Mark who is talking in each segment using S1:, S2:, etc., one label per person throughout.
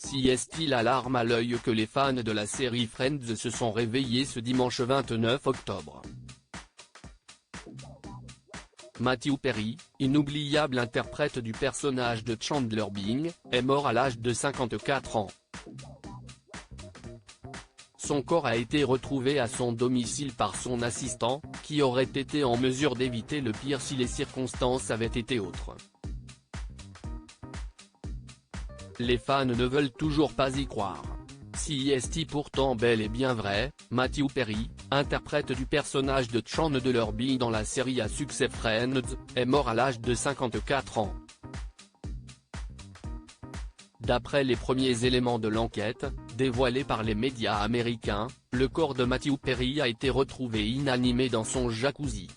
S1: CST l'alarme à l'œil que les fans de la série Friends se sont réveillés ce dimanche 29 octobre. Matthew Perry, inoubliable interprète du personnage de Chandler Bing, est mort à l'âge de 54 ans. Son corps a été retrouvé à son domicile par son assistant, qui aurait été en mesure d'éviter le pire si les circonstances avaient été autres. Les fans ne veulent toujours pas y croire. CST pourtant bel et bien vrai, Matthew Perry, interprète du personnage de Chandler Bing dans la série à succès Friends, est mort à l'âge de 54 ans. D'après les premiers éléments de l'enquête, dévoilés par les médias américains, le corps de Matthew Perry a été retrouvé inanimé dans son jacuzzi.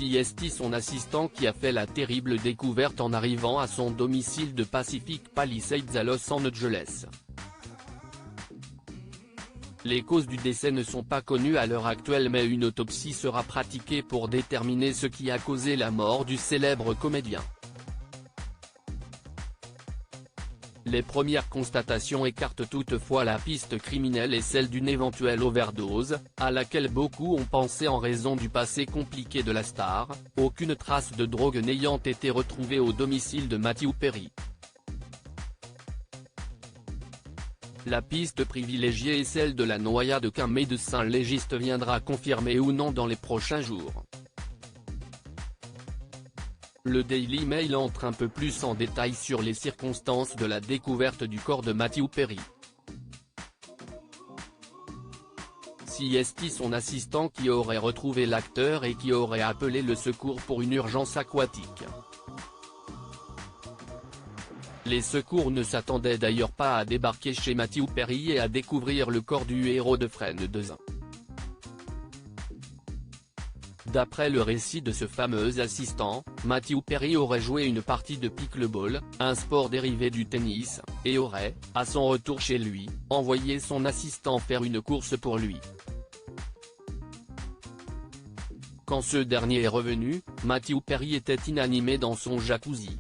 S1: CST son assistant qui a fait la terrible découverte en arrivant à son domicile de Pacific Palisades à Los Angeles. Les causes du décès ne sont pas connues à l'heure actuelle mais une autopsie sera pratiquée pour déterminer ce qui a causé la mort du célèbre comédien. Les premières constatations écartent toutefois la piste criminelle et celle d'une éventuelle overdose, à laquelle beaucoup ont pensé en raison du passé compliqué de la star, aucune trace de drogue n'ayant été retrouvée au domicile de Matthew Perry. La piste privilégiée est celle de la noyade qu'un médecin légiste viendra confirmer ou non dans les prochains jours. Le Daily Mail entre un peu plus en détail sur les circonstances de la découverte du corps de Matthew Perry. CST son assistant qui aurait retrouvé l'acteur et qui aurait appelé le secours pour une urgence aquatique. Les secours ne s'attendaient d'ailleurs pas à débarquer chez Matthew Perry et à découvrir le corps du héros de Friends. D'après le récit de ce fameux assistant, Matthew Perry aurait joué une partie de pickleball, un sport dérivé du tennis, et aurait, à son retour chez lui, envoyé son assistant faire une course pour lui. Quand ce dernier est revenu, Matthew Perry était inanimé dans son jacuzzi.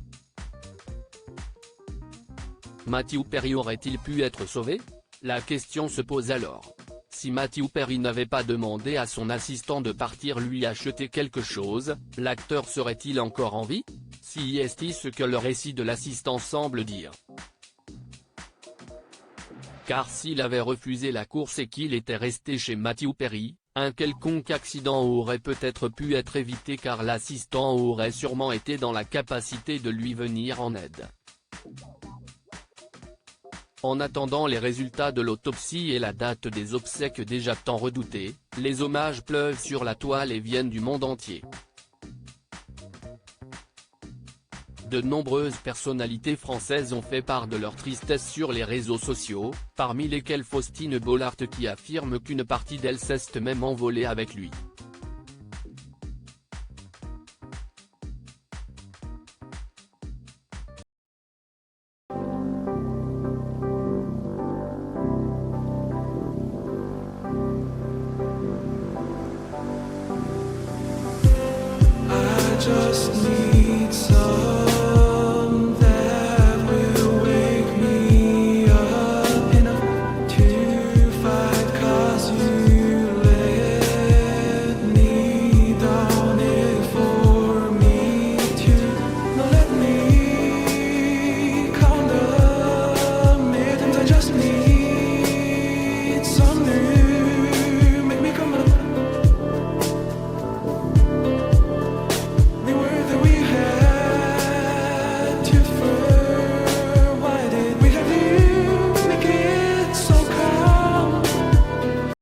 S1: Matthew Perry aurait-il pu être sauvé? La question se pose alors. Si Matthew Perry n'avait pas demandé à son assistant de partir lui acheter quelque chose, l'acteur serait-il encore en vie? CST ce que le récit de l'assistant semble dire. Car s'il avait refusé la course et qu'il était resté chez Matthew Perry, un quelconque accident aurait peut-être pu être évité car l'assistant aurait sûrement été dans la capacité de lui venir en aide. En attendant les résultats de l'autopsie et la date des obsèques déjà tant redoutées, les hommages pleuvent sur la toile et viennent du monde entier. De nombreuses personnalités françaises ont fait part de leur tristesse sur les réseaux sociaux, parmi lesquelles Faustine Bollaert qui affirme qu'une partie d'elle s'est même envolée avec lui.
S2: Just need